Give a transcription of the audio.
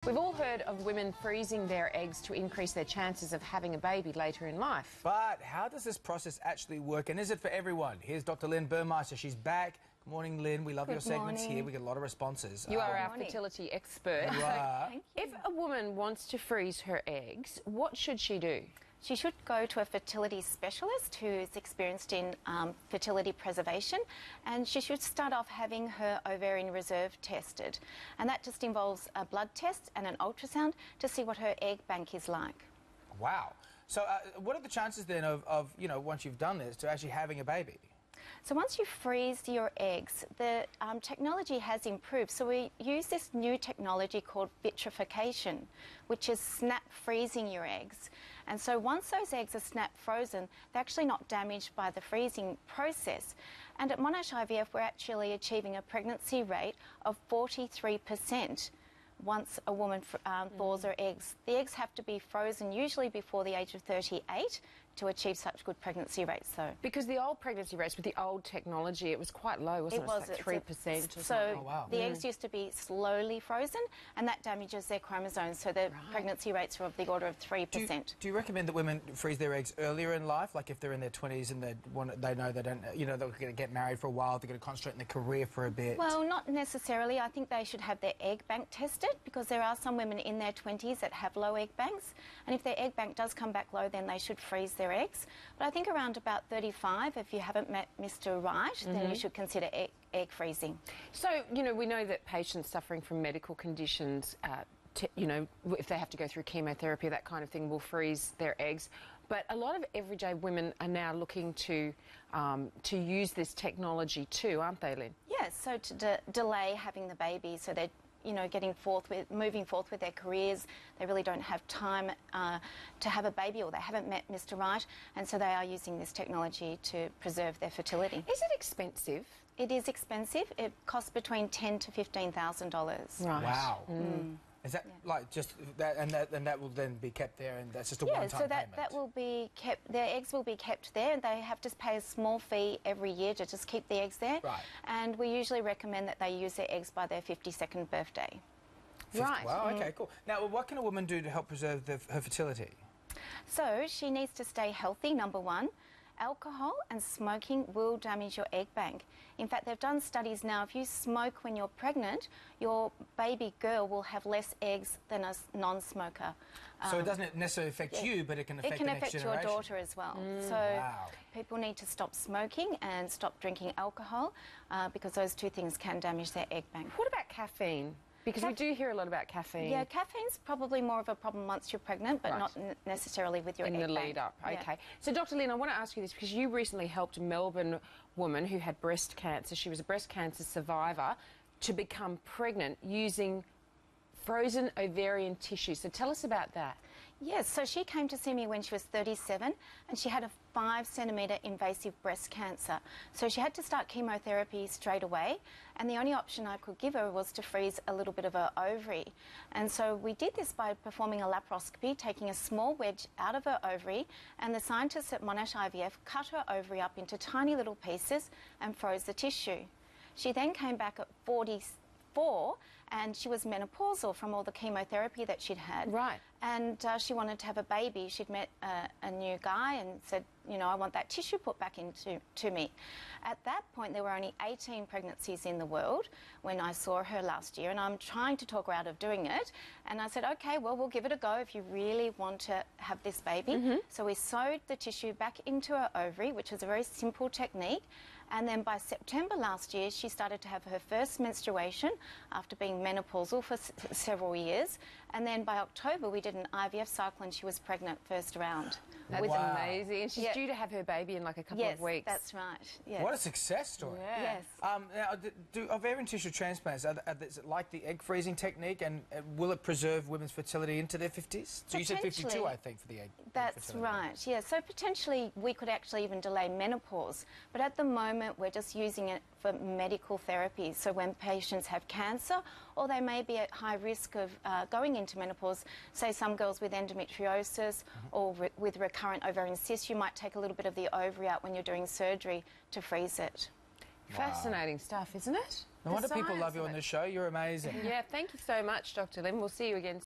We've all heard of women freezing their eggs to increase their chances of having a baby later in life. But how does this process actually work, and is it for everyone? Here's Dr. Lyn Burmeister. She's back. Good morning, Lyn. We love your segments here. We get a lot of responses. You are our fertility expert. You are. Thank you. If a woman wants to freeze her eggs, what should she do? She should go to a fertility specialist who's experienced in fertility preservation, and she should start off having her ovarian reserve tested. And that just involves a blood test and an ultrasound to see what her egg bank is like. Wow. So what are the chances then of, you know, once you've done this, to actually having a baby? So once you freeze your eggs, the technology has improved. So we use this new technology called vitrification, which is snap freezing your eggs. And so once those eggs are snap frozen, they're actually not damaged by the freezing process. And at Monash IVF, we're actually achieving a pregnancy rate of 43%. Once a woman thaws her eggs. The eggs have to be frozen usually before the age of 38 to achieve such good pregnancy rates, though. Because the old pregnancy rates with the old technology, it was quite low, wasn't it? It was. Like 3% or so something. Oh, wow. the eggs used to be slowly frozen, and that damages their chromosomes, so the pregnancy rates are of the order of 3%. Do you recommend that women freeze their eggs earlier in life, like if they're in their 20s and they know they don't, you know, they're going to get married for a while, they're going to concentrate on their career for a bit? Well, not necessarily. I think they should have their egg bank tested, because there are some women in their 20s that have low egg banks, and if their egg bank does come back low, then they should freeze their eggs. But I think around about 35, if you haven't met Mr. Right, then you should consider egg freezing. So, you know, we know that patients suffering from medical conditions, you know, if they have to go through chemotherapy, that kind of thing, will freeze their eggs. But a lot of everyday women are now looking to use this technology too, aren't they, Lyn? Yes, so to delay having the baby, so they're, you know, moving forth with their careers. They really don't have time to have a baby, or they haven't met Mr. Right, and so they are using this technology to preserve their fertility. Is it expensive? It is expensive. It costs between $10,000 to $15,000. Right. Wow. Is that like just that, and that will then be kept there, and that's just a one-time so payment? that will be kept. Their eggs will be kept there, and they have to pay a small fee every year to just keep the eggs there. Right. And we usually recommend that they use their eggs by their 52nd birthday. Right. Wow. Okay. Cool. Now, what can a woman do to help preserve her fertility? So she needs to stay healthy, number one. Alcohol and smoking will damage your egg bank. In fact, they've done studies now. If you smoke when you're pregnant, your baby girl will have less eggs than a non-smoker. So it doesn't necessarily affect you, but it can affect the next generation. It can affect your daughter as well. So people need to stop smoking and stop drinking alcohol, because those two things can damage their egg bank. What about caffeine? Because we do hear a lot about caffeine. Yeah, caffeine's probably more of a problem once you're pregnant, but not necessarily with your egg bank. In the lead up, okay. Yeah. So, Dr. Lyn, I want to ask you this, because you recently helped a Melbourne woman who had breast cancer. She was a breast cancer survivor to become pregnant using frozen ovarian tissue. So tell us about that. Yes, so she came to see me when she was 37, and she had a 5-centimetre invasive breast cancer. So she had to start chemotherapy straight away, and the only option I could give her was to freeze a little bit of her ovary. And so we did this by performing a laparoscopy, taking a small wedge out of her ovary, and the scientists at Monash IVF cut her ovary up into tiny little pieces and froze the tissue. She then came back at 44, and she was menopausal from all the chemotherapy that she'd had. Right. And she wanted to have a baby. She'd met a new guy and said, you know, I want that tissue put back into me. At that point, there were only 18 pregnancies in the world when I saw her last year, and I'm trying to talk her out of doing it. And I said, okay, well, we'll give it a go if you really want to have this baby. So we sewed the tissue back into her ovary, which is a very simple technique. And then by September last year, she started to have her first menstruation after being menopausal for several years. And then by October, we did an IVF cycle, and she was pregnant first round. That's amazing. And she's due to have her baby in like a couple of weeks. Yes, that's right. Yes. What a success story. Yeah. Yes. Now, do ovarian tissue transplants, is it like the egg freezing technique, and will it preserve women's fertility into their 50s? So you said 52, I think, for the egg That's fertility. right, yeah. So potentially we could actually even delay menopause, but at the moment we're just using it for medical therapy. So when patients have cancer, or they may be at high risk of going into menopause, say some girls with endometriosis or with recurrent ovarian cysts, you might take a little bit of the ovary out when you're doing surgery to freeze it. Fascinating stuff, isn't it? No wonder people science love you of on it. this show. You're amazing. Yeah, thank you so much, Dr. Lyn. We'll see you again